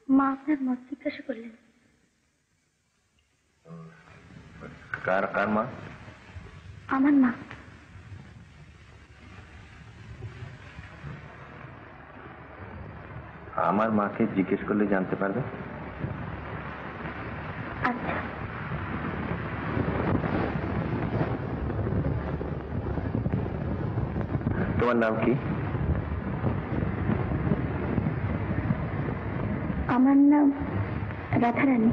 মা আপনার মত জিজ্ঞাসা করলেন। কার কার মা? আমার মা। আমার মাকে জিজ্ঞেস করলে জানতে পারবে। আচ্ছা। তোমার নাম কি? আমার নাম রাধারানী।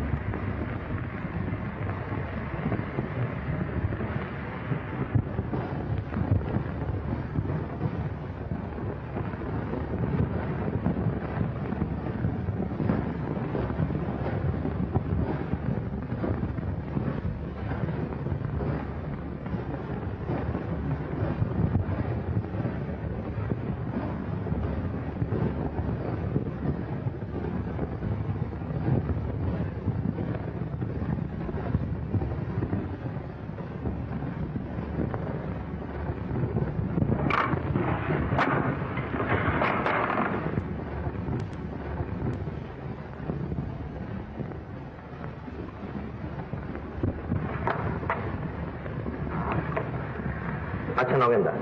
আচ্ছা নগেনদা,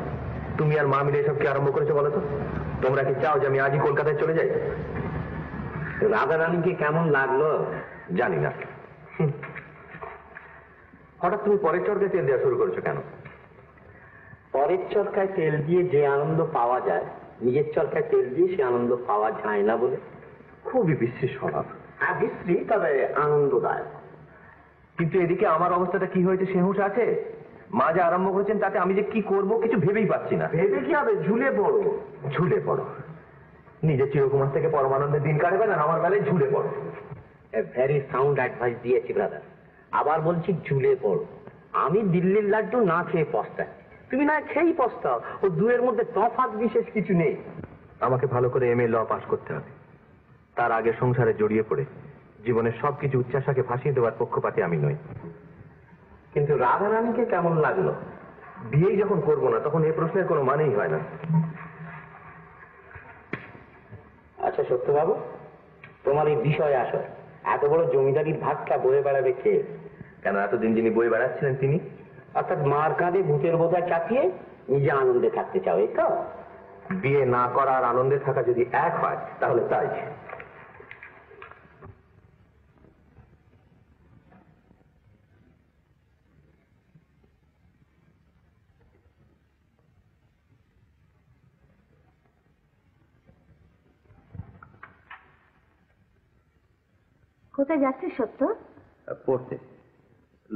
তুমি আর মা মিলে এসব কি আরম্ভ করেছো বলো তো? তোমরা কি চাও যে আমি আজই কলকাতায় চলে যাই? রাধারানীকে কেমন লাগলো জানি না। হঠাৎ তুমি পরের চরকায় তেল দেওয়া শুরু করেছো কেন? পরের চরকায় তেল দিয়ে যে আনন্দ পাওয়া যায়, নিজের চরকায় তেল দিয়ে সে আনন্দ পাওয়া যায় না বলে। খুবই বিশ্রী স্বভাব। হ্যাঁ বিশ্রী, তবে আনন্দদায়ক। কিন্তু এদিকে আমার অবস্থাটা কি হয়েছে সে হুঁশ আছে? মা যা আরম্ভ করেছেন তাতে আমি যে কি করব কিছু ভেবেই পাচ্ছি না। ভেবে কি হবে? ঝুলে পড়ো। ঝুলে পড়ো? নিজের চিরকুমার থেকে পরমানন্দের দিন কাটবে না, আমার বেলায় ঝুলে পড়ো। ভেরি সাউন্ড অ্যাডভাইস দিয়েছি ব্রাদার। আবার বলছি ঝুলে পড়ো। আমি দিল্লির লাড্ডু না খেয়ে পস্তাই, তুমি না খেয়েই পস্তাও। ও দুয়ের মধ্যে তফাৎ বিশেষ কিছু নেই। আমাকে ভালো করে এমএ ল পাস করতে হবে। তার আগে সংসারে জড়িয়ে পড়ে জীবনের সবকিছু উচ্চাশাকে ভাসিয়ে দেওয়ার পক্ষপাতী আমি নই। কিন্তু রাধারানীকে কেমন লাগলো? বিয়েই যখন করবো না তখন এই প্রশ্নের কোনো মানেই হয় না। আচ্ছা সত্যবাবু, তোমার এই বিষয় আসো, এত বড় জমিদারির ভাগটা বয়ে বেড়াবে কে? কেন এতদিন যিনি বই বেড়াচ্ছিলেন তিনি? অর্থাৎ মার কাঁধে ভূতের বোঝা চাপিয়ে নিজে আনন্দে থাকতে চাও, এই তো? বিয়ে না করা আর আনন্দে থাকা যদি এক হয় তাহলে তাই। কোথায় যাচ্ছিস সত্য? পড়তে।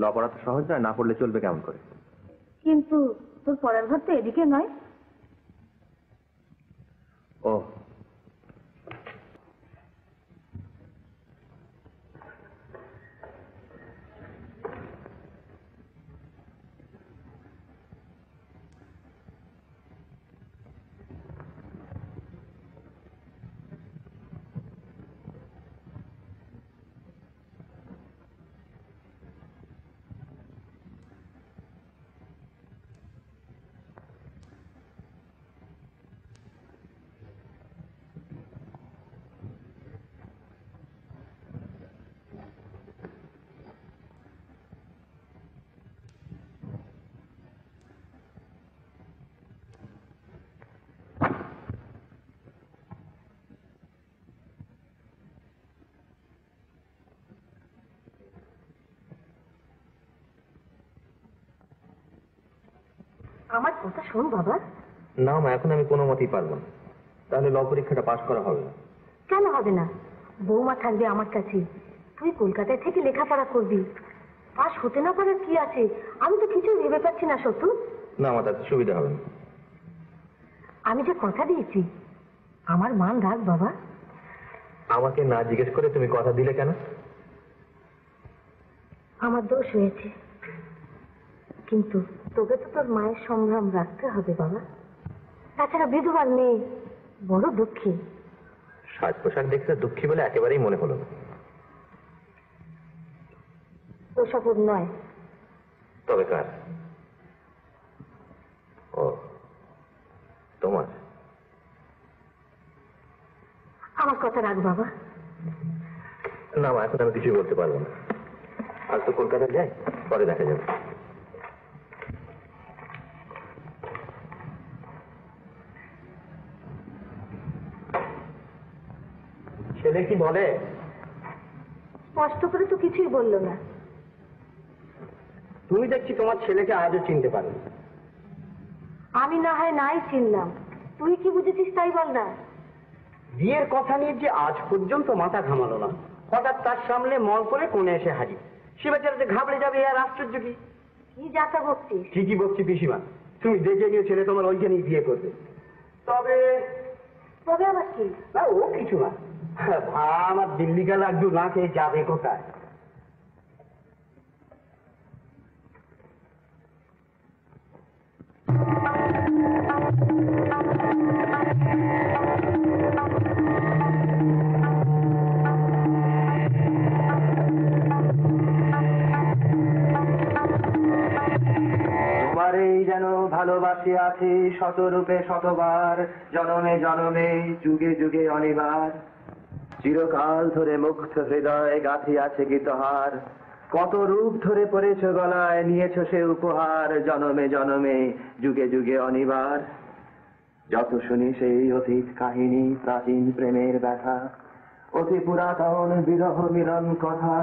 ল পড়া তো সহজ নয়, না পড়লে চলবে কেমন করে? কিন্তু তোর পড়ার ঘর তো এদিকে নয়। ও, আমার কথা শোন বাবা। না মা, এখন আমি কোনো মতেই পারবো না। তাহলে ল পরীক্ষাটা পাশ করা হবে না। কেন হবে না? বৌমা থাকবে আমার কাছে, তুই কলকাতায় থেকে লেখাপড়া করবি। পাশ হতে না পারার কি আছে? আমি তো কিছু ভেবে পাচ্ছি না সত্যু। না আমার তাতে সুবিধা হবে না। আমি যে কথা দিয়েছি, আমার মান রাখ বাবা। আমাকে না জিজ্ঞেস করে তুমি কথা দিলে কেন? আমার দোষ হয়েছে, কিন্তু তোকে তো তোর মায়ের সম্ভ্রম রাখতে হবে বাবা। তাছাড়া বিধবার মেয়ে বড় দুঃখী। সাজ পোশাক দেখতে দুঃখী বলে একেবারেই মনে হলো না। ওসব ওর নয়। তবে কার? ও, তোমার। আমার কথা রাখ বাবা। না মা, এখন আমি কিছুই বলতে পারবো না। আজ তো কলকাতা যাই, পরে দেখা যাবে। ছেলে কি বলে? স্পষ্ট করে তো কিছুই বললো না। তুমি দেখছি তোমার ছেলেকে আজও চিনতে পারো। আমি না হয় নাই চিনলাম, তুই কি বুঝেছিস তাই বল না। বিয়ের কথা নিয়ে যে আজ পর্যন্ত মাথা ঘামালো না, হঠাৎ তার সামনে মল করে কোণে এসে হাজির। সে বেচারা যে ঘাবড়ে যাবে আর আশ্চর্য কি? কি যাতা বকছিস? ঠিকই বলছি পিসিমা, তুমি দেখে নিয়ে ছেলে তোমার ওইখানেই বিয়ে করবে। তবে তবে আবার কি? না, ও কিছু না। ভা আমার দিল্লি গেলে একটু না খেয়ে যাবে কোথায়? তোমারেই যেন ভালোবাসি আছি শতরূপে শতবার, জনমে জনমে যুগে যুগে অনিবার। চিরকাল ধরে মুগ্ধ হৃদয় গাঁথি আছে গীতহার, কত রূপ ধরে পড়েছ গলায়, নিয়েছ সে উপহার, জনমে জনমে যুগে যুগে অনিবার। যত শুনি সেই অতীত কাহিনী, প্রাচীন প্রেমের ব্যথা, অতি পুরাতন বিরহ মিলন কথা,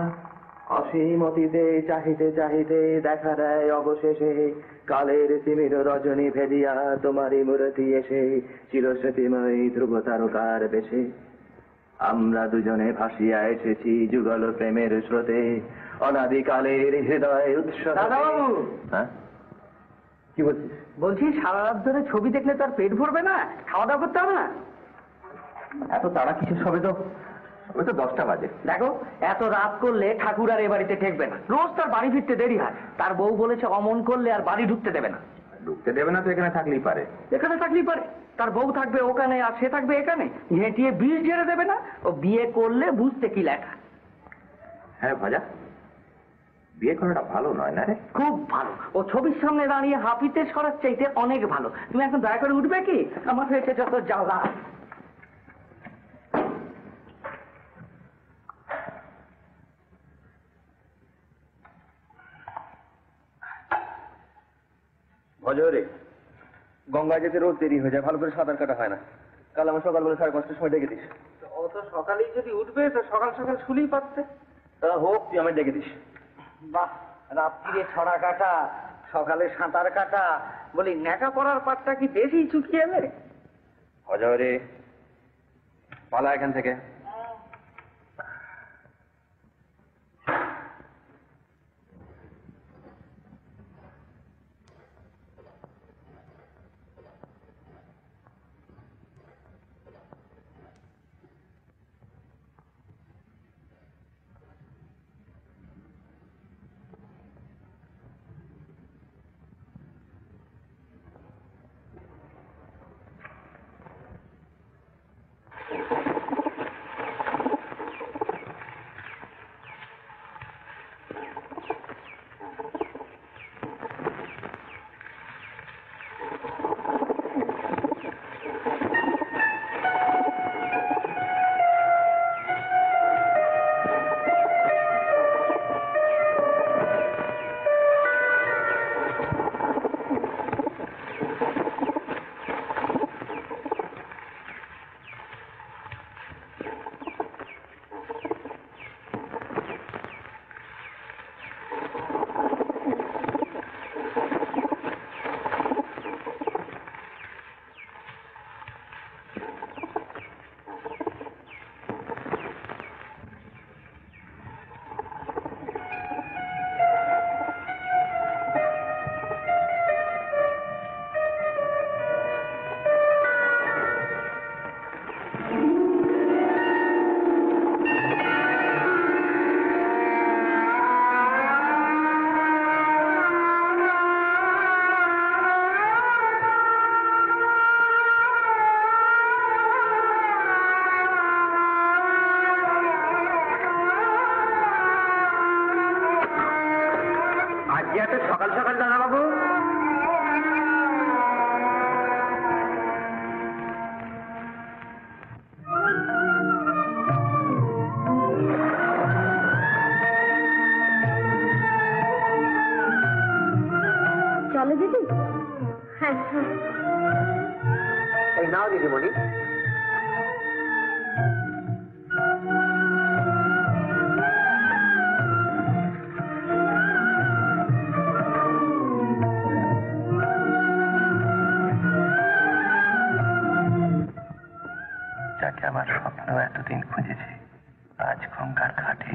অসীম অতীতে চাহিতে চাহিতে দেখা দেয় অবশেষে কালের তিমির রজনী ভেদিয়া তোমারই মূর্তি এসে চিরস্মৃতিময়ী ধ্রুব তারকার বেশে। আমরা দুজনে ভাসিয়া এসেছি যুগল প্রেমের স্রোতে, অনাদিকালের হৃদয় উৎসব। দাদাবাবু! হ্যাঁ, কি বলছিস? বলছি সারা রাত ধরে ছবি দেখলে তার পেট ভরবে না, খাওয়া দাওয়া করতে হবে না? এত তারা কিছু, সবে তো 10টা বাজে। দেখো, এত রাত করলে ঠাকুর আর এ বাড়িতে ঠেকবে না, রোজ তার বাড়ি ফিরতে দেরি হয়। তার বউ বলেছে অমন করলে আর বাড়ি ঢুকতে দেবে না। ঢুকতে দেবে না তো এখানে থাকলেই পারে। এখানে থাকলেই পারে, তার বউ থাকবে ওখানে আর সে থাকবে এখানে, ঝেঁটিয়ে বিষ ঝেড়ে দেবে না। ও বিয়ে করলে বুঝতে কি লেখা। হ্যাঁ ভাজা, বিয়ে করাটা ভালো নয় না রে? খুব ভালো, ও ছবির সামনে দাঁড়িয়ে হাফিতে সরার চাইতে অনেক ভালো। তুমি এখন দয়া করে উঠবে কি? আমার হয়েছে যত জ্বালা। ভজরে গঙ্গা যেতে রোজ দেরি হয়ে যায়, ভালো করে সাঁতার কাটা হয় না। কাল আমার সকালবেলা 5:30টার সময় ডেকে দিস। অত সকালেই যদি উঠবে তো সকাল সকাল শুলেই পাচ্ছে। তা হোক, তুই আমায় ডেকে দিস। বাহ, রাত্রিরে ছড়া কাটা, সকালে সাঁতার কাটা, বলি ন্যাকা পড়ার পাটটা কি বেশি চুকিয়ে এলে? ভজরে পালা এখান থেকে। এই নাও দিদিমণি। যাকে আমার স্বপ্ন এতদিন খুঁজেছে, আজ গঙ্গার ঘাটে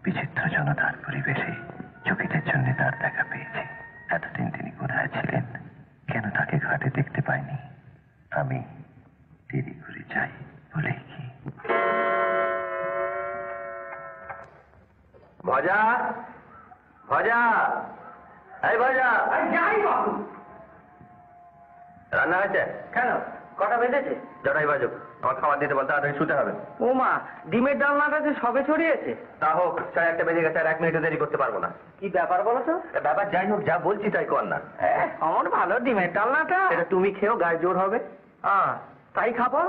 বিচিত্র জনতার পরিবেশে চকিতের জন্য তার দেখা পেয়েছি। এতদিন তিনি কোথায় ছিলেন, কেন তাকে ঘাটে দেখতে পাইনি? আমি দেরি করে যাই বলে কি? ভজা, ভজা, এই ভজা, যাই বাবু। রান্না হয়েছে? কেন, কটা বেজেছে? জটাই বাজুক, আমার খাবার দিতে বল, তাড়াতাড়ি শুতে হবে। ও মা, ডিমের ডালনাটা যে সবে ছড়িয়েছে। তা হোক, 1:30 বেজে গেছে, আর 1 মিনিটও দেরি করতে পারবো না। কি ব্যাপার বলো তো? ব্যাপার যাই হোক, যা বলছি তাই কর না। আমার ভালো ডিমের ডালনাটা। এটা তুমি খেয়েও গায়ে জোর হবে। তাই খাবো।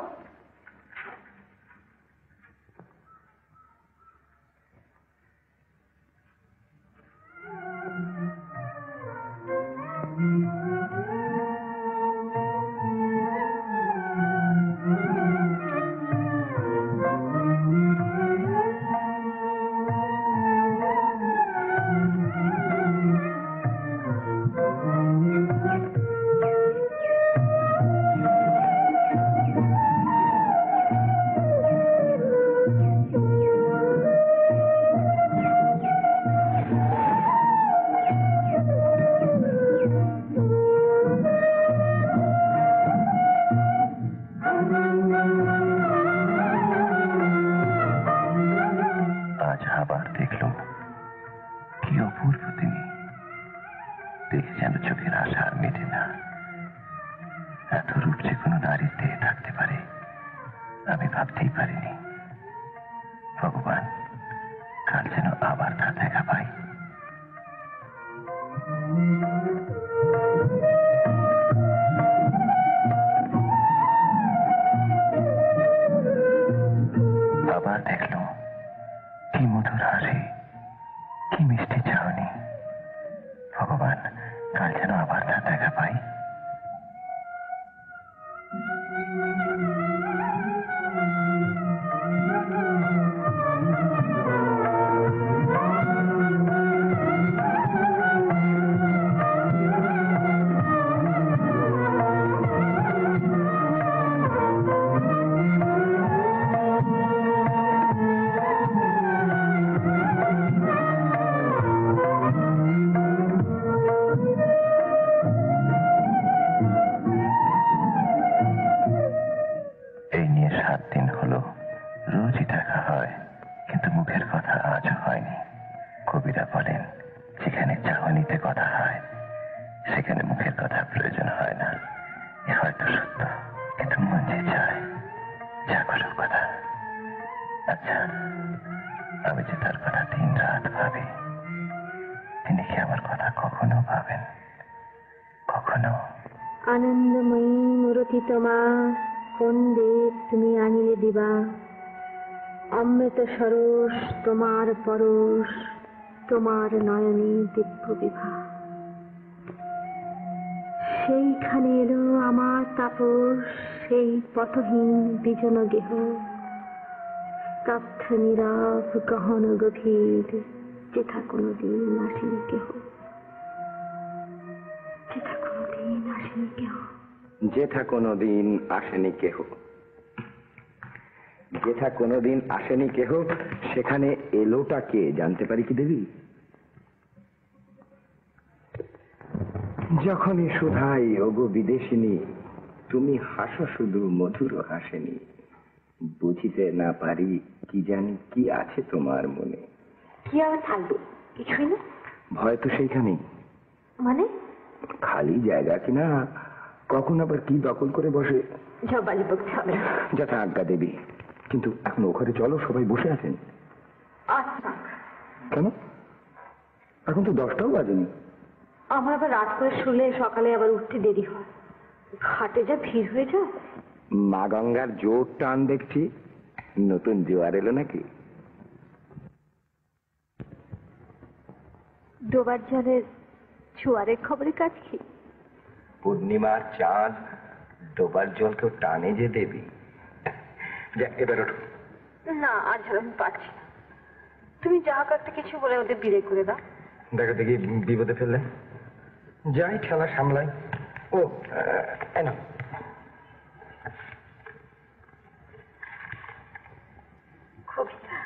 আজ আবার দেখলুম কি অপূর্ব তিনি। দেখে যেন চোখের আশা আর মেটে না। এত রূপ যে কোনো নারীর দেহে থাকতে পারে আমি ভাবতেই পারিনি। ভগবান, কাল যেন আবার তার দেখা পাই। আবার দেখলুম কি মধুর হাসি, কি মিষ্টি চাহনি। ভগবান, কাল যেন আবার তার দেখা পাই। এই নিয়ে 7 দিন হলো রোজই দেখা হয়, কিন্তু মুখের কথা আজও হয়নি। কবিরা বলেন, যেখানে চাহনিতে কথা হয় সেখানে মুখের কথা প্রয়োজন হয় না। এ হয়তো সত্য, কিন্তু মন যে চায় যা করুক কথা। আচ্ছা, আমি যে তার কথা দিন রাত ভাবি, তিনি কি আমার কথা কখনো ভাবেন? কখনো? আনন্দময়ী মূরতি তোমার কোন দেব তুমি আনিলে দিবা, অমৃত সরস তোমার পরশ, তোমার নয়নে দিব্য বিভা। সেইখানে এলো আমার তাপস, সেই পথহীন বিজন গেহ, স্তব্ধ নীরব গহন গভীর, যেথা কোনদিন আসেনি কেহ, যেথা কোনদিন আসেনি কেহ। যেথা কোনোদিন আসেনি কেহ, যেথা কোনোদিন আসেনি কেহ, সেখানে এলোটা কে জানতে পারি কি দেবী? যখনই সুধাই ওগো বিদেশিনী, তুমি হাসো শুধু মধুর হাসেনি। বুঝিতে না পারি কি জানি কি আছে তোমার মনে। কি আবার থাকবে? কিছুই না। ভয় তো সেইখানেই। মানে? খালি জায়গা কিনা কখন আবার কি দখল করে বসে। জবালি বকতে হবে না। যথা আজ্ঞা দেবী, কিন্তু এখন ও ঘরে চলো, সবাই বসে আছেন। আচ্ছা, কেন? এখন তো 10টাও বাজেনি। আমার আবার রাত করে শুলে সকালে আবার উঠতে দেরি হয়, ঘাটে যা ভিড় হয়ে যায়। মা গঙ্গার জোর টান দেখছি। নতুন জোয়ার এলো নাকি? ডোবার জলের জোয়ারের খবরে কাজ কি? পূর্ণিমার চাঁদ ডোবার জলকেও টানে যে দেবী। যা, এবার ওঠো। না আজ আর আমি পারছি না। তুমি যা একটা কিছু বলে ওদের বিদায় করে দাও। দেখো দেখি বিপদে ফেললে। যাই, খেলা সামলাই। ও না, কবিতা,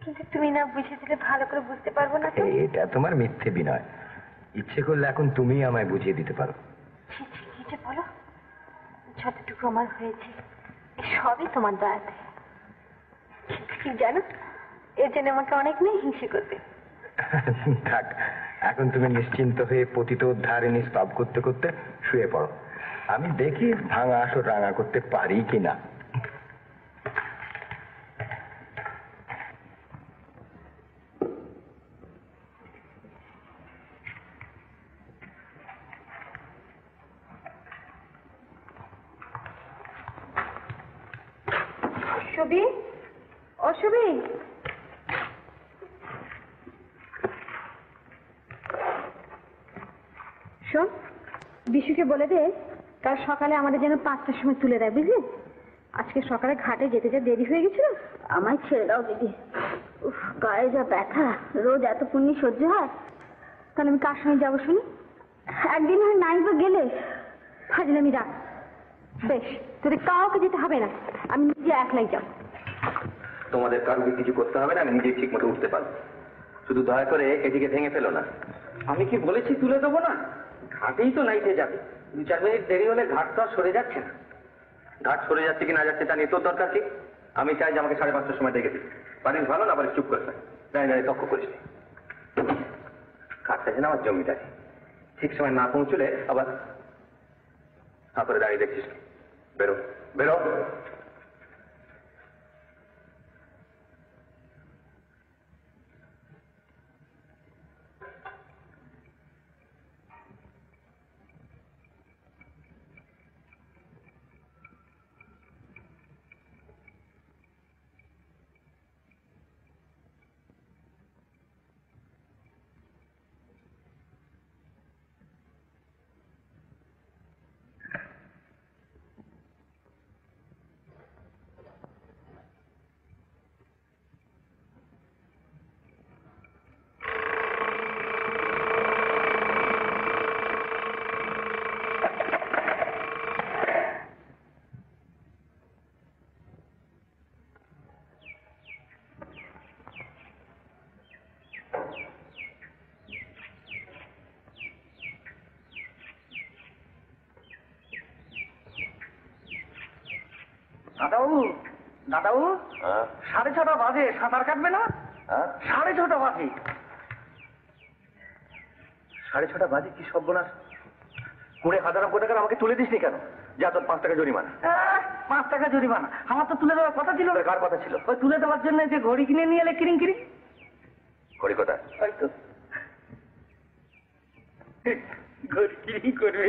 কিন্তু তুমি না বুঝে দিলে ভালো করে বুঝতে পারবো না তো। এটা তোমার মিথ্যে বিনয়। ইচ্ছে করলে এখন তুমি আমায় বুঝিয়ে দিতে পারো। ছি ছি, কি যে বলো। যতটুকু আমার হয়েছে সবই তোমার দয়াতে। কিন্তু কি জানো, এর জন্য আমাকে অনেক মেয়ে হিংসে করবে। থাক, এখন তুমি নিশ্চিন্ত হয়ে পতিত উদ্ধারিণী স্তব করতে করতে শুয়ে পড়ো। আমি দেখি ভাঙা আসর রাঙা করতে পারি কিনা। সুবি, ও সুবি, শোন, বিশুকে বলে দে কাল সকালে আমাদের যেন 5টার সময় তুলে দেয়, বুঝলি? আজকে সকালে ঘাটে যেতে যা দেরি হয়ে গেছিল। আমায় ছেড়ে দাও দিদি, গায়ে যা ব্যথা, রোজ এত পুণ্যি সহ্য হয়? তাহলে আমি কার সঙ্গে যাবো শুনি? একদিন হয় নাই বা গেলে ফাজলামি রাখ। বেশ, তোদের কাউকে যেতে হবে না, আমি নিজে একলাই যাবো। তোমাদের কারোকে কিছু করতে হবে না, আমি নিজেই ঠিক মতো উঠতে পারবো। শুধু দয়া করে এদিকে ভেঙে ফেলো না। আমি কি বলেছি তুলে দেবো না? ঘাটেই তো নাইতে যাবে, 2-4 মিনিট দেরি হলে ঘাট তো আর সরে যাচ্ছে না। ঘাট সরে যাচ্ছে কি না যাচ্ছে তা নিয়ে তোর দরকার কি? আমি চাই যে আমাকে 5:30টার সময় ডেকে দিবি। পারিস ভালো, না পারিস চুপ করে থাক। দাঁড়িয়ে তক্ষ করিস নি। ঘাটটা যেন আমার জমিদারি, ঠিক সময় না পৌঁছলে আবার তারপরে দাঁড়িয়ে দেখছিস কি? বেরো বেরো। দাদাবাবু, দাদাবাবু, 6:30 বাজে, সাঁতার কাটবে না? 6:30 বাজে। 6:30 বাজে? কি সর্বনাশ! 20,000 টাকা আমাকে তুলে দিসনি কেন? যা, তোর 5 টাকা জরিমানা। 5 টাকা জরিমানা? আমার তো তুলে দেওয়ার কথা ছিল। কার কথা ছিল? ওই তুলে দেওয়ার জন্য যে ঘড়ি কিনে নিয়ে এলে কিরিং কিরিং। ঘড়ি কোথায়? ওই তো ঘড়ি কিরিং করবে।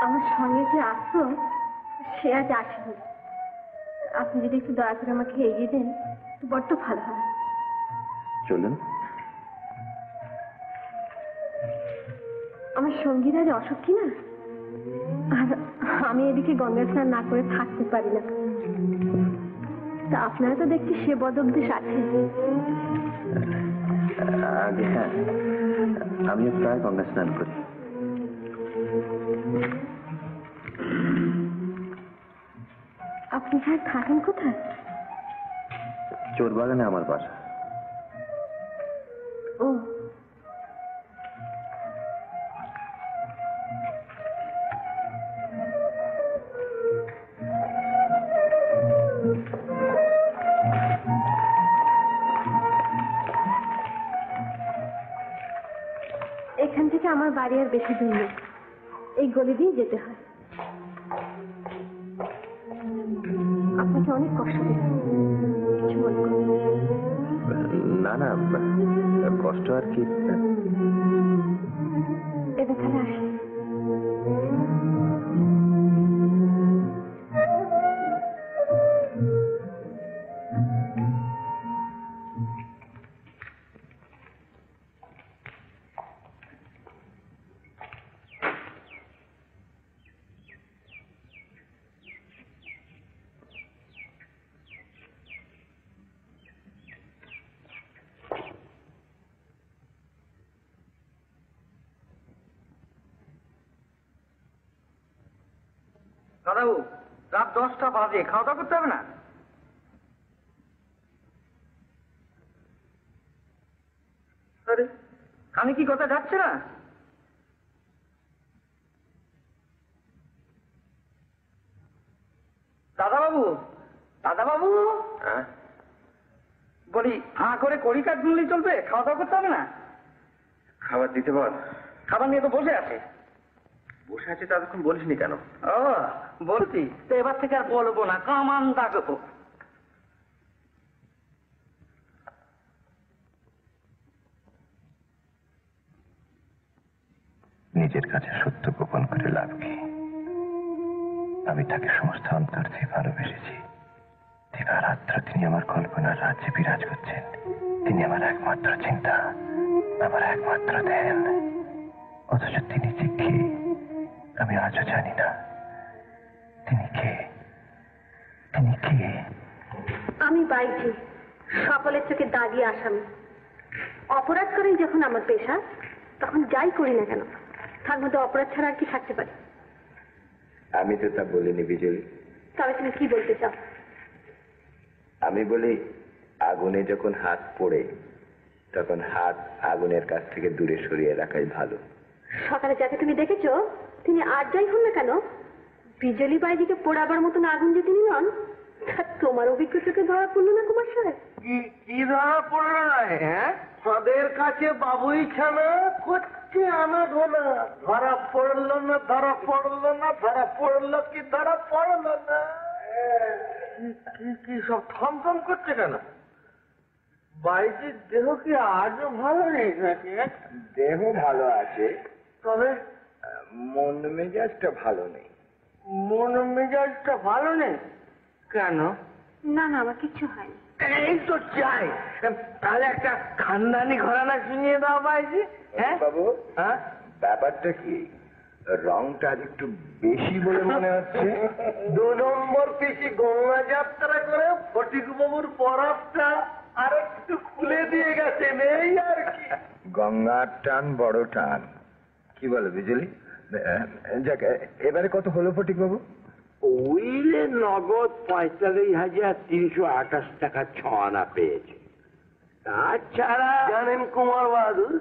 আমার সঙ্গে যে আসতো সে আজ আসেনি। আপনি যদি একটু দয়া করে আমাকে এগিয়ে দেন তো বড্ড ভালো হয়। চলুন। আমার সঙ্গীরা আজ অসুখ কি না, আর আমি এদিকে গঙ্গা স্নান না করে থাকতে পারি না। তা আপনারা তো দেখছি সে বদভ্যাস আছে। আগে হ্যাঁ, আমিও প্রায় গঙ্গা স্নান করি। আপনি স্যার থাকেন কোথায়? চোর বাগানে আমার বাসা। ও, এখান থেকে আমার বাড়ি আর বেশি দূর নেই, এই গলি দিয়ে যেতে হয়। আপনাকে অনেক কষ্ট দিচ্ছি, কিছু মনে করবেন না। না না, কষ্ট আর কি। এবার তাহলে আসি। দাদাবু, রাত 10টা বাজে, খাওয়া দাওয়া করতে হবে না? আরে কানে কি কথা যাচ্ছে না? দাদাবাবু, দাদাবাবু, বলি হাঁ করে কড়ি কাঠ গুনলেই চলবে, খাওয়া দাওয়া করতে হবে না? খাবার দিতে বল। খাবার নিয়ে তো বসে আছে। বসে আছে ততক্ষণ বলিসনি কেন? ও বলছি তো, এবার থেকে আর বলবো না, কামান দাগবো। নিজের কাছে সত্য গোপন করে লাভ কি? আমি তাকে সমস্ত অন্তর থেকে ভালোবেসেছি। দিবারাত্র তিনি আমার কল্পনার রাজ্যে বিরাজ করছেন। তিনি আমার একমাত্র চিন্তা, আমার একমাত্র ধ্যান। অথচ তিনি যে কে আমি আজও জানি না। তিনি কে? তিনি কে? আমি বাইজি, সকলের চোখে দাগিয়ে আসামি। অপরাধ করেই যখন আমার পেশা, তখন যাই করি না কেন তার মধ্যে অপরাধ ছাড়া আর কি থাকতে পারে? আমি তো তা বলিনি বিজলি। তবে তুমি কি বলতে চাও? আমি বলি, আগুনে যখন হাত পড়ে তখন হাত আগুনের কাছ থেকে দূরে সরিয়ে রাখাই ভালো। সকালে যাকে তুমি দেখেছো, তিনি আর যাই হন না কেন, বিজলি বাইজিকে পোড়াবার মতন আগুন যে তিনি নন, তা তোমার অভিজ্ঞতাকে ধরা পড়লো না কুমার সাহেব? কি ধরা পড়লো না? হ্যাঁ, তাদের কাছে বাবুই ছানা করছে আনাগোনা। ধরা পড়লো না, ধরা পড়লো না, ধরা পড়লো কি ধরা পড়লো না? কি সব থমথম করছে কেন? বাইজির দেহ কি আজও ভালো নেই নাকি? দেহ ভালো আছে, তবে মন মেজাজটা ভালো নেই। মন মেজাজটা ভালো নেই কেন? না না, আমার কিচ্ছু হয়নি। এই তো চাই। তাহলে একটা খানদানি ঘরানা শুনিয়ে দাও বাইজি। হ্যাঁ বাবু, হ্যাঁ, ব্যাপারটা কি? রংটা আর একটু বেশি বলে মনে হচ্ছে। 2 নম্বর পিসি গঙ্গা যাত্রা করে ফটিক বাবুর বরফটা আর একটু খুলে দিয়ে গেছেন, এই আর কি। গঙ্গার টান বড় টান, কি বলো বিজলি? যাক, এবারে কত হলো ফটিক বাবু? উইলে নগদ 45,328 টাকা 6 আনা পেয়েছে। তাছাড়া জানেন কুমার বাহাদুর,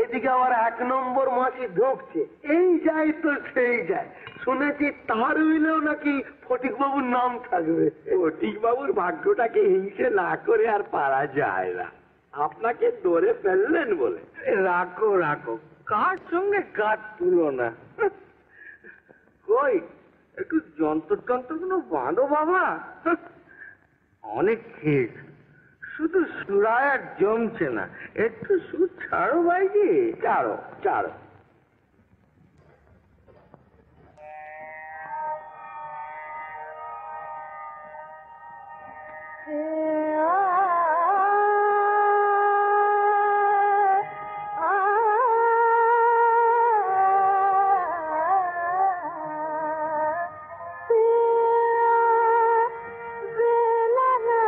এদিকে আবার 1 নম্বর মাছি ঢুকছে, এই যায় তো সেই যায়। শুনেছি তার উইলেও নাকি ফটিক বাবুর নাম থাকবে। ফটিক বাবুর ভাগ্যটাকে হিংসে না করে আর পারা যায় না। আপনাকে ধরে ফেললেন বলে। রাখো রাখো, কার সঙ্গে কার তুলনা। কই একটু যন্ত্র টন্ত্র কোনো বাঁধো বাবা। অনেক ঠিক, শুধু সুরায় আর জমছে না। একটু সুদ ছাড়ো ভাইজি, ছাড়ো ছাড়ো। বেলা না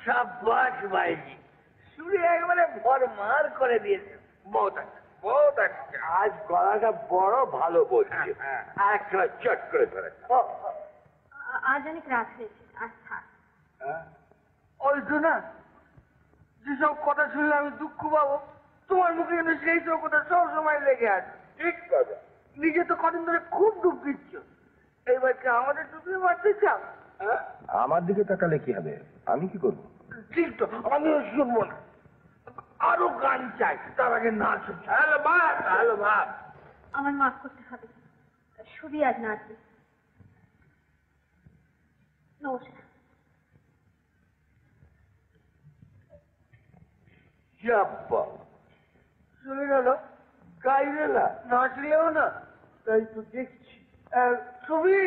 সাব্বাস ভাইজি, শুনে একবারে ভরমার করে দিয়েছে। বহুত আছে, বহুত আছে। আজ গলাটা বড় ভালো বলছে। আর একটা চট করে ধরে। আজ অনেক রাত হয়েছে, আচ্ছা ওই তো না, যেসব কথা শুনলে আমি দুঃখ পাবো, তোমার মুখে কিন্তু সেই সব কথা সব সময় লেগে আছে। ঠিক কথা। নিজে তো কদিন ধরে খুব ডুব দিচ্ছ, এইবার কি আমাদের ডুবিয়ে মারতে চাও? আমার দিকে তাকালে কি হবে? আমি কি করব? ঠিক তো, আমিও শুনবো না। আরো গান চাই, তার আগে নাচ হচ্ছে। হ্যালো বাপ, হ্যালো বাপ। আমার মাফ করতে হবে, শুধু আজ না আসবে। নমস্কার। চাপ্পা চলে গেল, গাইলে না, নাচলেও না, তাই তো দেখছি। ছবি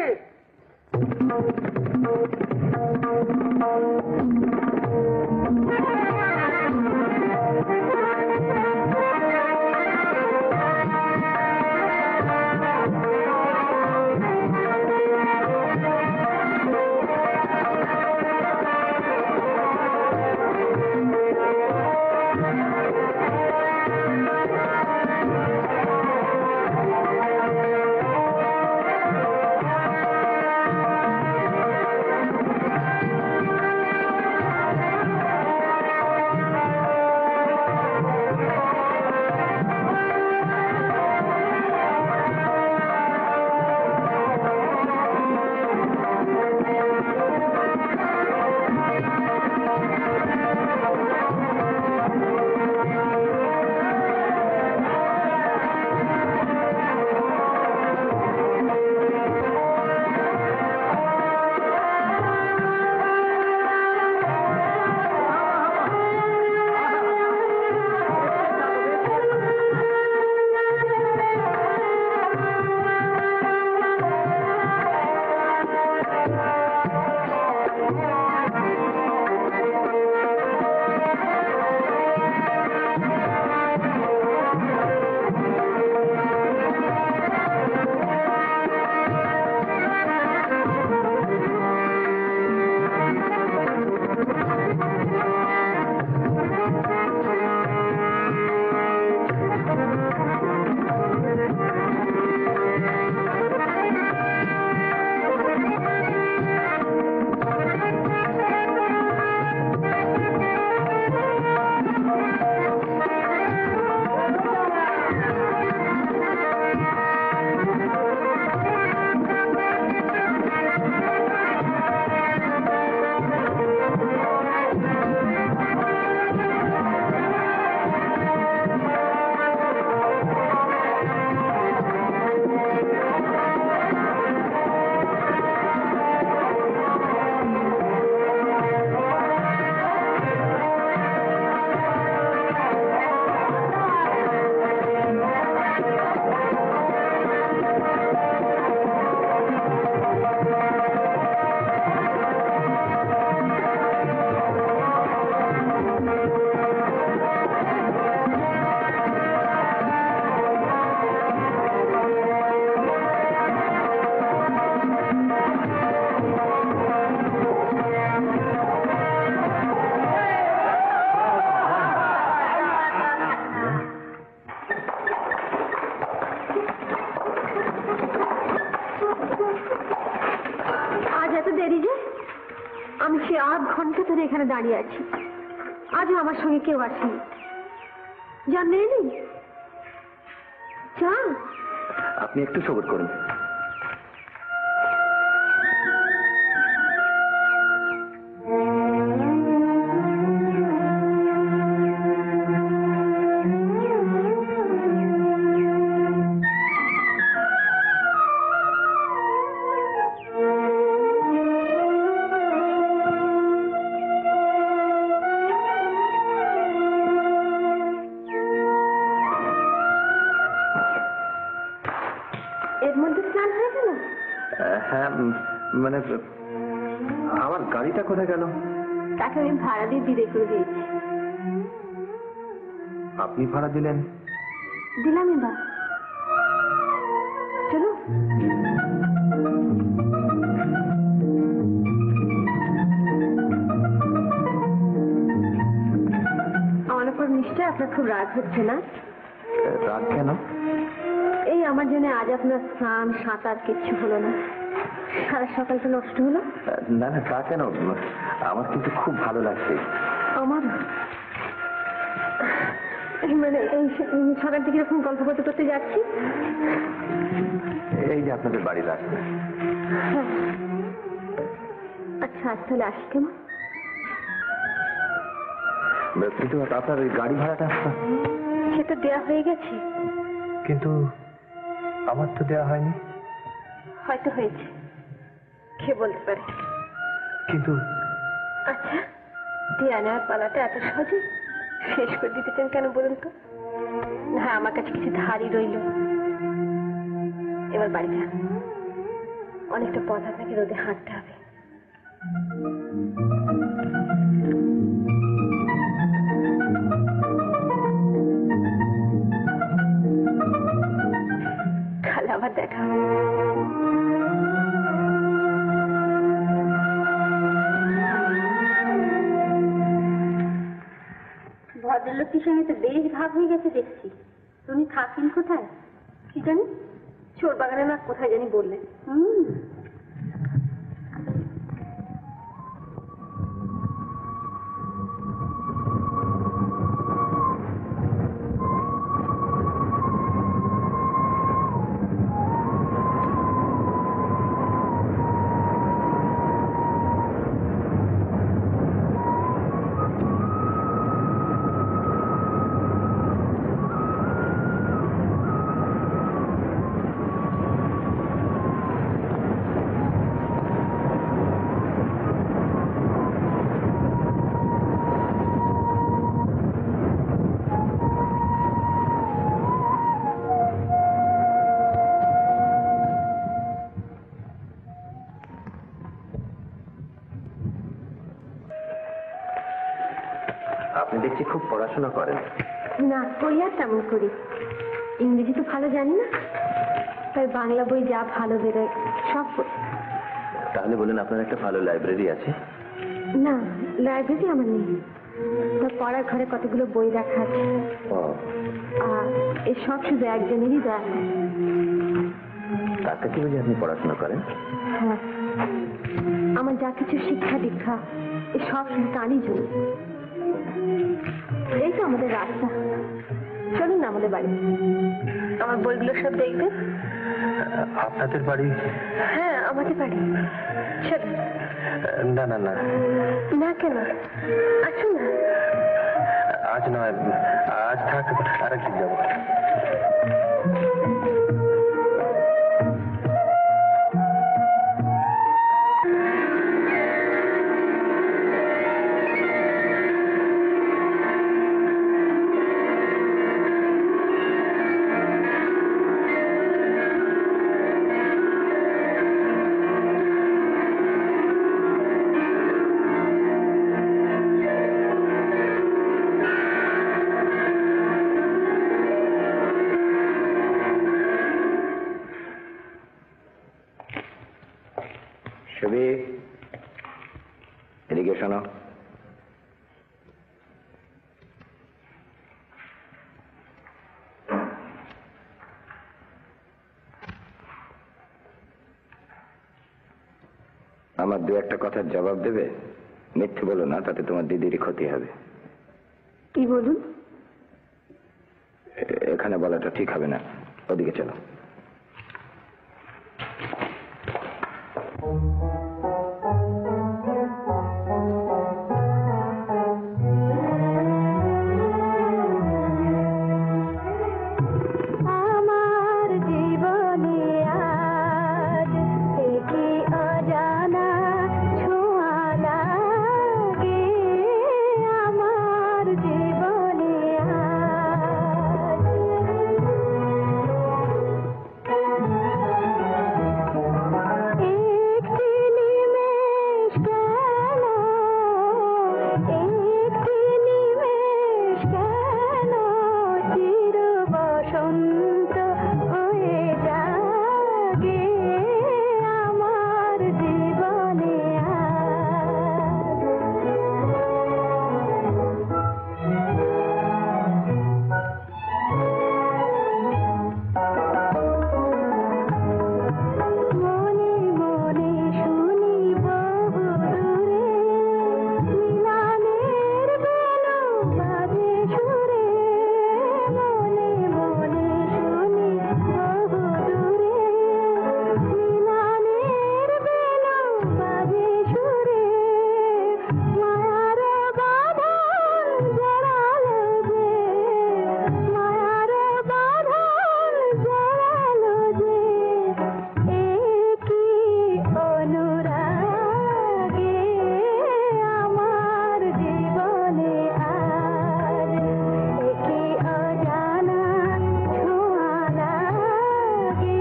আমি সে 8 ঘন্টা ধরে এখানে দাঁড়িয়ে আছি, আজও আমার সঙ্গে কেউ আসেনি। যা নেই যা। আপনি একটু সবর করুন। এর মধ্যে স্নান হয়ে গেল? হ্যাঁ, মানে আমার গাড়িটা কোথায় গেল? তাকে আমি ভাড়া দিয়ে বিদায় করে দিয়েছি। আপনি ভাড়া দিলেন? দিলাম এবার। চলো। আমার উপর নিশ্চয় আপনার খুব রাগ হচ্ছে না? রাগ কেন? এই আমার জন্য আজ আপনার স্নান সাঁতার কিচ্ছু হলো না, সারা সকালটা নষ্ট হলো। না না, তা কেন? আমার কিন্তু খুব ভালো লাগছে। আমার মানে এই সকাল থেকে এরকম গল্প করতে করতে যাচ্ছি। এই যে আপনাদের বাড়ির রাস্তা। হ্যাঁ। আচ্ছা, আজ তাহলে আসি কেমন? কিন্তু আপনার ওই গাড়ি ভাড়াটা? সে তো দেওয়া হয়ে গেছে। কিন্তু আমার তো দেওয়া হয়নি। হয়তো হয়েছে, কে বলতে পারে। কিন্তু আচ্ছা, দিয়ে নেওয়ার পালাটা এত সহজে শেষ করে দিতে চান কেন বলুন তো? হ্যাঁ, আমার কাছে কিছু ধারই রইল। এবার বাড়ি যান, অনেকটা পথ আপনাকে রোদে হাঁটতে হবে। কাল আবার দেখা হবে। ভদ্রলোকটির সঙ্গে তো বেশ ভাব হয়ে গেছে দেখছি। উনি থাকেন কোথায় কি জানি? চোর বাগানে না কোথায় জানি বললেন। আপনি দেখছি খুব পড়াশোনা করেন। না করি, আর তেমন করি। ইংরেজি তো ভালো জানি না, তাই বাংলা বই যা ভালো বেরোয় সব পড়ি। তাহলে বলেন, আপনার একটা ভালো লাইব্রেরি আছে? না, লাইব্রেরি আমার নেই। তার পড়ার ঘরে কতগুলো বই রাখা আছে, আর এসব শুধু একজনেরই দেয়। তার কাছে বুঝি আপনি পড়াশোনা করেন? হ্যাঁ, আমার যা কিছু শিক্ষা দীক্ষা এসব শুধু তারই জন্য। এই তো আমাদের রাস্তা, চলুন না আমাদের বাড়ি। আমার বইগুলো সব দেখবেন। আপনাদের বাড়ি? হ্যাঁ, আমাদের বাড়ি। চলুন। না না না। না কেন? আসুন না। আজ নয়, আজ থাক, আরেকদিন যাবো। ছবি এদিকে শোনো। আমার দু একটা কথার জবাব দেবে? মিথ্যে বলো না, তাতে তোমার দিদিরই ক্ষতি হবে। কি বলুন? এখানে বলাটা ঠিক হবে না, ওদিকে চলো। আমার জীবনে আজ একে অজানা ছোঁয়া লাগে, আমার জীবনে আজ একটি নিমেষ কেন, একটি নিমেষ কেন চির বসন্ত হয়ে জাগে, আমার জীবনে মনে মনে শুনি বহু দূরে মিলনের বেনু বাজে সুরে, মনে মনে শুনি বহু দূরে মিলনের বেনু বাজে সুরে, মায়ার বাঁধন জড়ালো যে, মায়ার বাঁধন জড়ালো যে, একই অনুরাগে, আমার জীবনে আজ একই অজানা ছোঁয়া লাগে,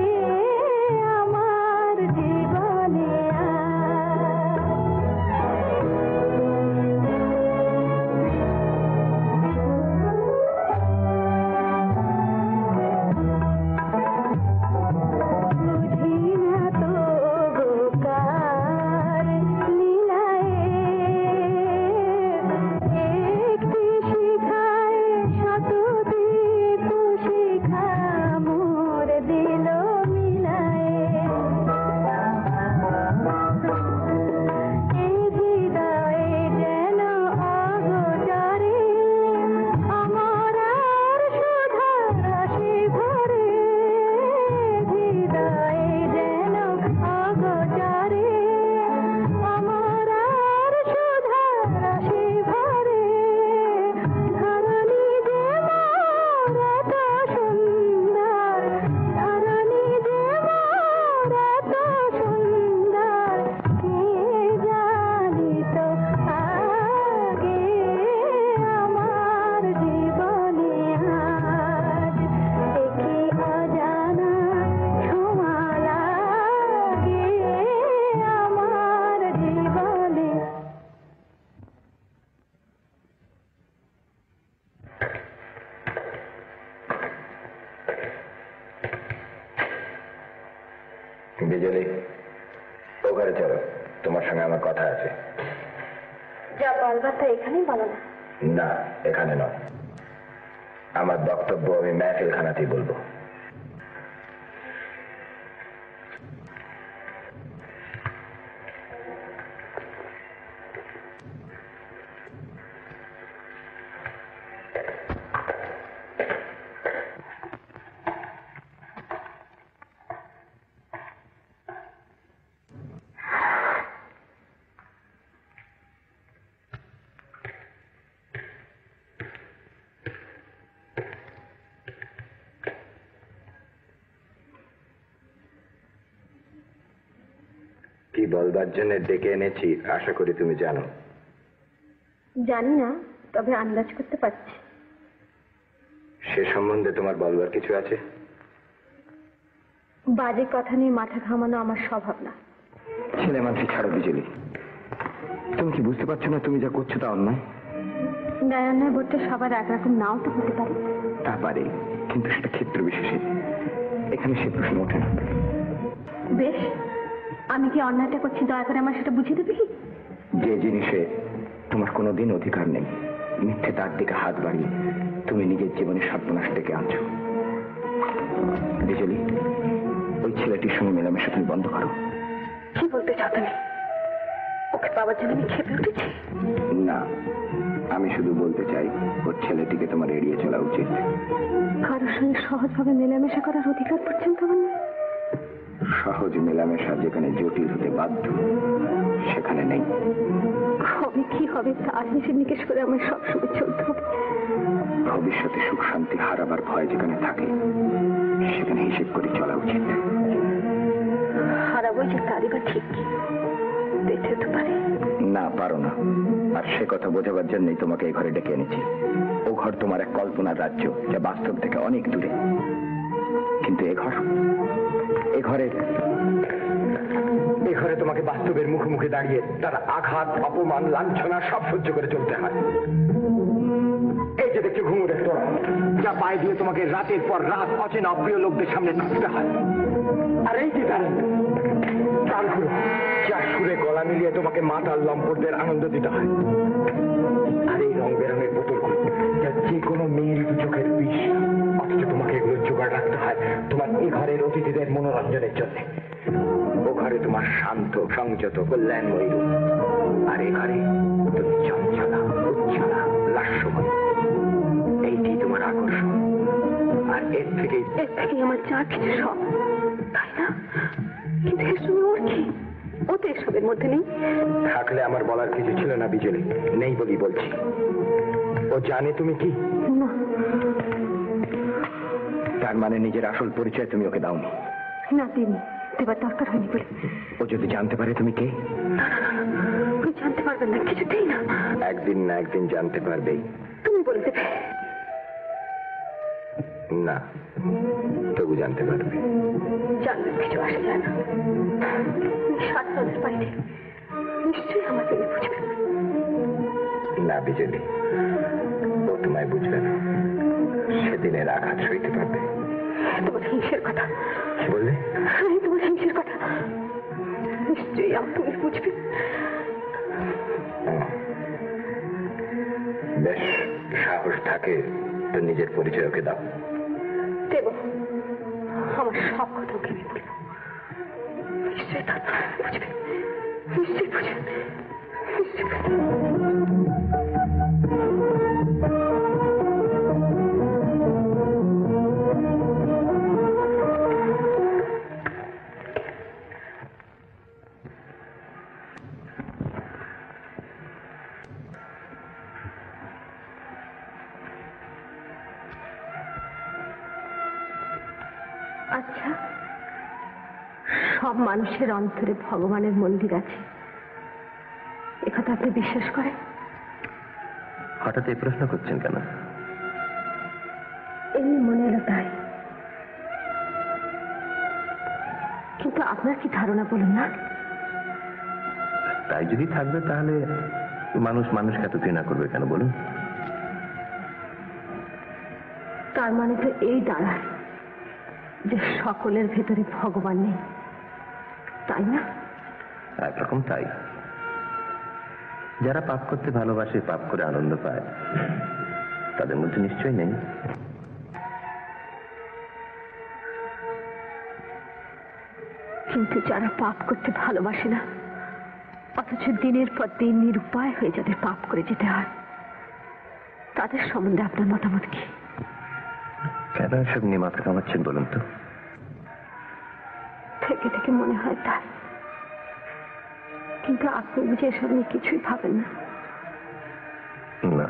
আমার জীবনে বুঝি না তো কার লীলায়, একটি শিখায় শতদ্বীপ শিখা মোর দিল মিলায়, এই হৃদয়ে যেন অগোচরে আমার আর সুধা রাশি ভরে, হৃদয়ে যেন অগোচরে আমার আর সুধা রাশি ভরে, ধরণী যে মোর এত সুন্দর, ধরণী যে মোর এত সুন্দর, কে জানিত আগে, আমার জীবনে আজ একই অজানা ছোঁয়া লাগে, আমার জীবনে। বিজলি, ও ঘরে চলো, তোমার সঙ্গে আমার কথা আছে। যা বলবার তা এখানেই বলো না। না, এখানে নয়। আমার বক্তব্য আমি মেহফিলখানাতেই বলবো। কি বলবার জন্য ডেকে এনেছি আশা করি তুমি জানো। জানি না, তবে আন্দাজ করতে পারছি। সে সম্বন্ধে তোমার বলবার কিছু আছে? বাজে কথা নিয়ে মাথা ঘামানো আমার স্বভাব না। ছেলে মানুষ ছাড়ো বিজলি, তুমি কি বুঝতে পারছো না তুমি যা করছো তা অন্যায়? ন্যায় অন্যায় বলতে সবার একরকম নাও তো হতে পারে। তা পারে, কিন্তু সেটা ক্ষেত্র বিশেষে, এখানে সে প্রশ্ন ওঠে না। বেশ, আমি কি অন্যায়টা করছি দয়া করে আমার সেটা বুঝিয়ে দেবে কি? যে জিনিসে তোমার কোনোদিন অধিকার নেই, মিথ্যে তার দিকে হাত বাড়িয়ে তুমি নিজের জীবনে সর্বনাশ ডেকে আনছো। বিজলি, ওই ছেলেটির সঙ্গে মেলামেশা তুমি বন্ধ করো। কি বলতে চাও তুমি? ওকে পাওয়ার জন্য আমি খেপে উঠেছি। না, আমি শুধু বলতে চাই ওর ছেলেটিকে তোমার এড়িয়ে চলা উচিত। কারোর সঙ্গে সহজভাবে মেলামেশা করার অধিকার পর্যন্ত আমার নেই। সহজ মেলামেশা যেখানে জটিল হতে বাধ্য, সেখানে নেই। কবে কি হবে তার হিসেব নিকেশ করে আমার সবসময় চলতে হবে। ভবিষ্যতে সুখ শান্তি হারাবার ভয় যেখানে থাকে, সেখানে হিসেব করে চলা উচিত। হারাবই যে তারই বা ঠিক দেখতে তো পারে না, পারো না। আর সে কথা বোঝাবার জন্যই তোমাকে এই ঘরে ডেকে এনেছি। ও ঘর তোমার এক কল্পনার রাজ্য, যা বাস্তব থেকে অনেক দূরে। কিন্তু এ ঘরে তোমাকে বাস্তবের মুখোমুখি দাঁড়িয়ে তার আঘাত, অপমান, লাঞ্ছনা সব সহ্য করে চলতে হয়। এই যে দেখছো ঘুঙুরের তোড়া, যা পায়ে দিয়ে তোমাকে রাতের পর রাত অচেনা অপ্রিয় লোকদের সামনে নাচতে হয়। আর এই যে তালগুলো, যা সুরে গলা মিলিয়ে তোমাকে মাতাল লম্পটদের আনন্দ দিতে হয়। আর এই রং বেরঙের বোতলগুলো, যা যে কোনো মেয়ের চোখের বিষ, অথচ তোমাকে এগুলো জোগাড় রাখতে হয় তোমার এই ঘরের অতিথিদের মনোরঞ্জনের জন্য। ও ঘরে তোমার শান্ত, সংযত, কল্যাণময়ী রূপ। আর এ ঘরে তুমি চঞ্চলা, উচ্ছলা, লাস্যময়। এইটি তোমার আকর্ষণ। আর এর থেকেই আমার যা কিছু সব, তাই না? কিন্তু এর সঙ্গে ওর কি? ও তো এসবের মধ্যে নেই। থাকলে আমার বলার কিছু ছিল না বিজলি, নেই বলি বলছি। ও জানে তুমি কি। না। তার মানে নিজের আসল পরিচয় তুমি ওকে দাওনি। না, দিন দেবার দরকার হয়নি বলে। ও যদি জানতে পারে তুমি কে? আপনি জানতে পারবেন না, কিছুতেই না। একদিন না একদিন জানতে পারবেই। তুমি বলে দেবে। না, তবু জানতে পারবে। জানলে কিছু আসে যায় না। সাতজনের বাইরে নিশ্চয়ই আমাকে বুঝবে। না বিজলি, ও তোমায় বুঝবে না। সেদিনের আঘাত সইতে পারবে। তোমার হিংসের কথা। কি বললে? তোমার হিংসের কথা। নিশ্চয়ই আমাকে বুঝবে। বেশ, সাহস থাকে তো নিজের পরিচয় ওকে দাও। দেব, আমার সব কথা ওকে আমি বলবো। নিশ্চয়ই তারপর বুঝবে। নিশ্চয়ই বুঝবে। নিশ্চয়ই বুঝবে। আচ্ছা, সব মানুষের অন্তরে ভগবানের মন্দির আছে, একথা আপনি বিশ্বাস করেন? হঠাৎ এই প্রশ্ন করছেন কেন? এমনি মনে এলো তাই। কিন্তু আপনার কি ধারণা বলুন না? তাই যদি থাকবে তাহলে মানুষ মানুষকে এত ঘৃণা করবে কেন বলুন? তার মানে তো এই দাঁড়ায় যে সকলের ভেতরে ভগবান নেই, তাই না? একরকম তাই। যারা পাপ করতে ভালোবাসে, পাপ করে আনন্দ পায়, তাদের মধ্যে নিশ্চয়ই নেই। কিন্তু যারা পাপ করতে ভালোবাসে না, অথচ দিনের পর দিন নিরুপায় হয়ে যাদের পাপ করে যেতে হয়, তাদের সম্বন্ধে আপনার মতামত কি? কেন এসব নিয়ে মাথা কামাচ্ছেন বলুন তো? থেকে থেকে মনে হয় তাই। কিন্তু আপনি বুঝে এসব নিয়ে কিছুই ভাবেন না। না,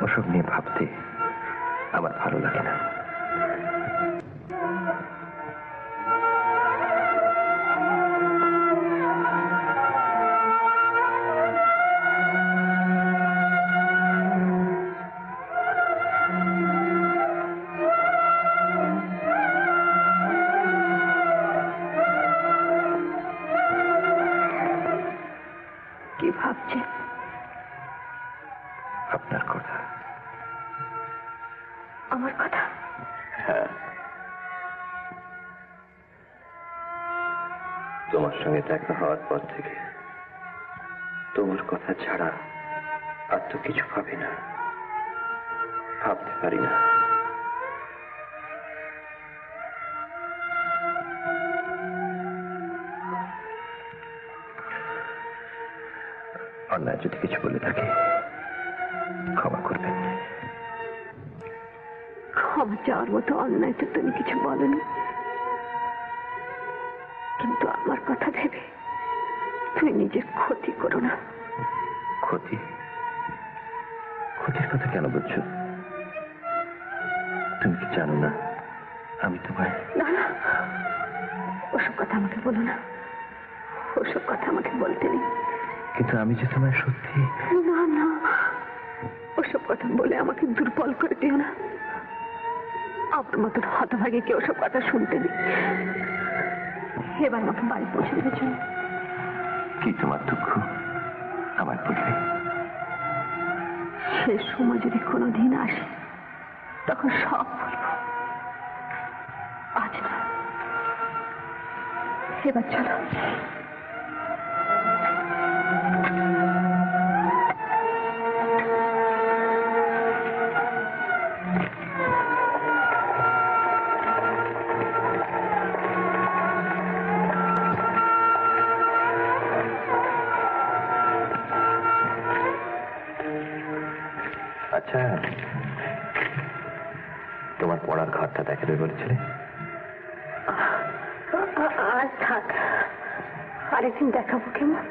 ওসব নিয়ে ভাবতে আমার ভালো লাগে না। কি ভাবছেন? আপনার কথা। আমার কথা? হ্যাঁ, তোমার সঙ্গে দেখা হওয়ার পর থেকে তোমার কথা ছাড়া আর তো কিছু ভাবি না, ভাবতে পারি না। অন্যায় যদি কিছু বলে থাকে ক্ষমা করবেন। ক্ষমা চাওয়ার মতো অন্যায় তো তুমি কিছু বলনি, কিন্তু আমার কথা ভেবে তুমি নিজের ক্ষতি করো না। ক্ষতি? ক্ষতির কথা কেন বলছো? তুমি কি জানো না আমি তোমায়... না না, ওসব কথা আমাকে বলো না, ওসব কথা আমাকে বলতে নেই। কিন্তু আমি যে তোমায় সত্যি... না না, ওসব কথা বলে আমাকে দুর্বল করে দিও না। আমার মতন হতভাগে কেউ ওসব কথা শুনতে নেই। এবার আমাকে বাড়ি পৌঁছে দেবে চলো। কি তোমার দুঃখ আমার বলবে? শেষ সময় যদি কোনোদিন আসে তখন সব বলবো, আজ না। এবার চলো। আচ্ছা, তোমার পড়ার ঘরটা দেখাবে বলেছিলে? আর থাক, আরেকদিন দেখাবো। কেমন?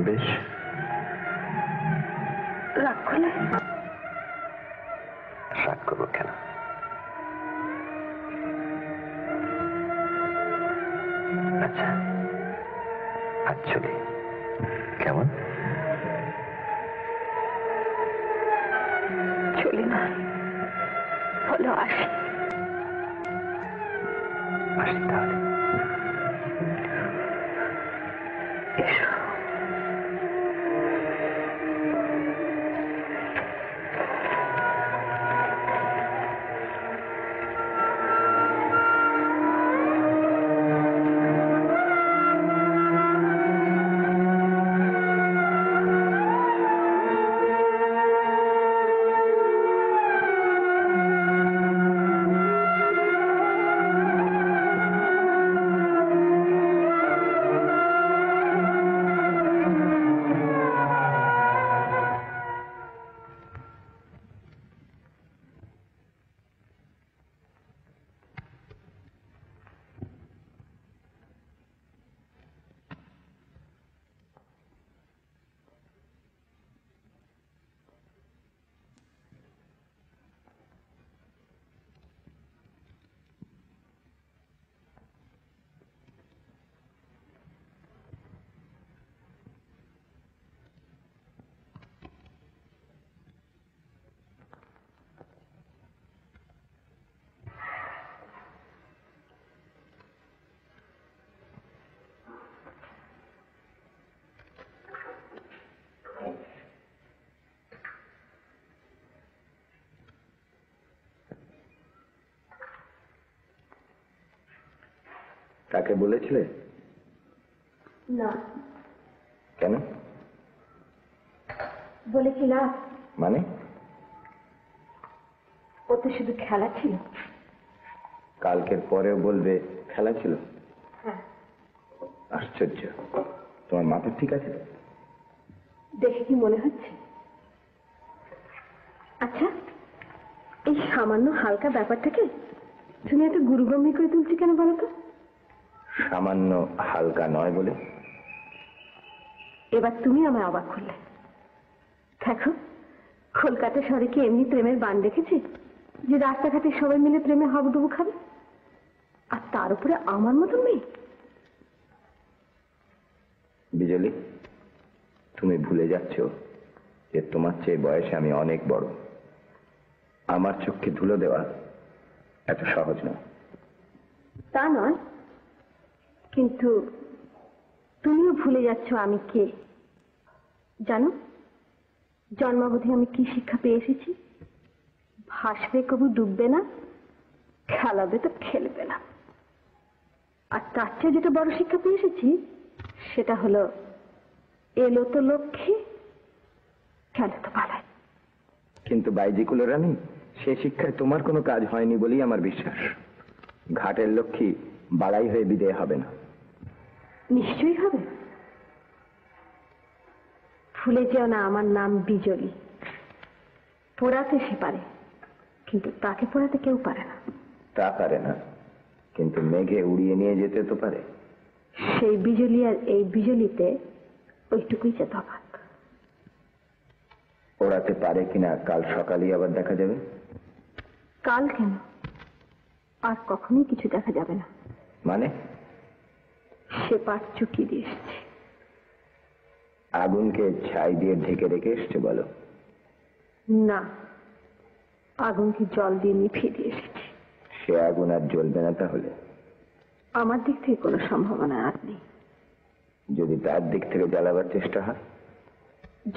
বেশ। রাগ করলে? রাগ করবো কেন? আচ্ছা, আজ চলি। কেমন? চলি না, হলো আসি। আসি তাহলে। এসো। তাকে বলেছিলে? না। কেন? বলেছি না মানে? ও তো শুধু খেলা ছিল। কালকের পরেও বলবে খেলা ছিল? হ্যাঁ। আশ্চর্য, তোমার মাথা ঠিক আছে? দেখে কি মনে হচ্ছে? আচ্ছা, এই সামান্য হালকা ব্যাপারটাকে তুমি এত গুরুগম্ভীর করে তুলছি কেন বলো তো? সামান্য হালকা নয় বলে? এবার তুমি আমায় অবাক করলে। দেখো, কলকাতা শহরে কি এমনি প্রেমের বান দেখেছি যে রাস্তাঘাটে সবাই মিলে প্রেমে হাবুডুবু খাবে? আর তার উপরে আমার মতো মেয়ে। বিজলি, তুমি ভুলে যাচ্ছ যে তোমার চেয়ে বয়সে আমি অনেক বড়। আমার চোখকে ধুলো দেওয়া এত সহজ নয়। তা নয়, কিন্তু তুমিও ভুলে যাচ্ছ আমি কে। জানো, জন্মাবধি আমি কি শিক্ষা পেয়ে এসেছি? ভাসবে কবু ডুববে না, খেলাবে তো খেলবে না। আর তার চেয়ে যেটা বড় শিক্ষা পেয়ে এসেছি সেটা হলো এলো তো লক্ষ্মী, গেল তো পালায়। কিন্তু বাইজিকুলো রানী, সে শিক্ষায় তোমার কোনো কাজ হয়নি বলেই আমার বিশ্বাস। ঘাটের লক্ষ্মী বাড়াই হয়ে বিদেয় হবে না। নিশ্চয়ই হবে। ভুলে যেও না আমার নাম বিজলি। পোড়াতে সে পারে, কিন্তু তাকে পোড়াতে কেউ পারে না। তা পারে না, কিন্তু মেঘে উড়িয়ে নিয়ে যেতে তো পারে। সেই বিজলি আর এই বিজলিতে ওইটুকুই যে তফাৎ। ওড়াতে পারে কিনা কাল সকালেই আবার দেখা যাবে। কাল কেন, আর কখনোই কিছু দেখা যাবে না। মানে? সে পাঠ চুকিয়ে দিয়ে এসেছে। আগুনকে ছাই দিয়ে ঢেকে রেখে এসছে বলো? না, আগুনকে জল দিয়ে নিভিয়ে দিয়ে এসেছে। সে আগুন আর জ্বলবে না তাহলে? আমার দিক থেকে কোনো সম্ভাবনা আর নেই। যদি তার দিক থেকে জ্বালাবার চেষ্টা হয়?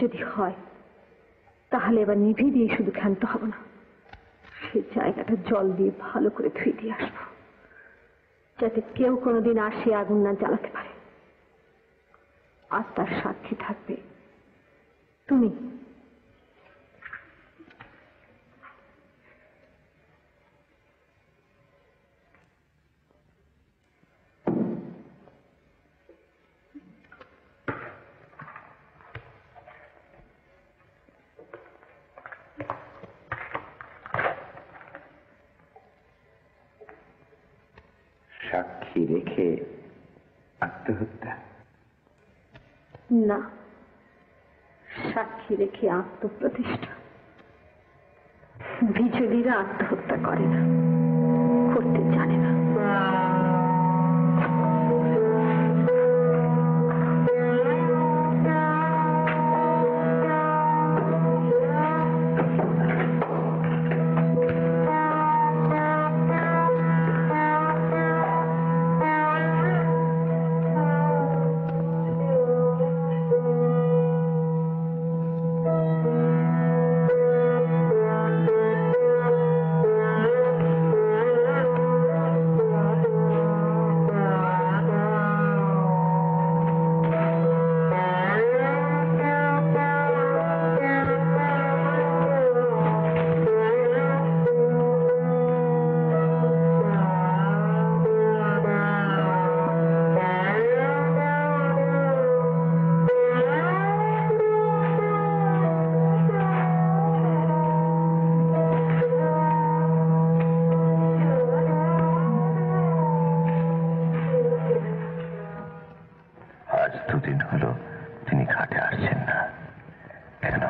যদি হয় তাহলে এবার নিভিয়ে দিয়ে শুধু ক্ষান্ত হব না, সে জায়গাটা জল দিয়ে ভালো করে ধুয়ে দিয়ে আসবো, যাতে কেউ কোনোদিন আর সে আগুন না জ্বালাতে পারে। আর তার সাক্ষী থাকবে তুমি। সাক্ষী রেখে আত্মহত্যা? না, সাক্ষী রেখে আত্মপ্রতিষ্ঠা। বিজলীরা আত্মহত্যা করে না, করতে জানে না। আজ দুদিন হলো তিনি ঘাটে আসছেন না কেন?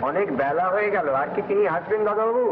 অনেক বেলা হয়ে গেল, আর কি তিনি আসবেন দাদাবাবু?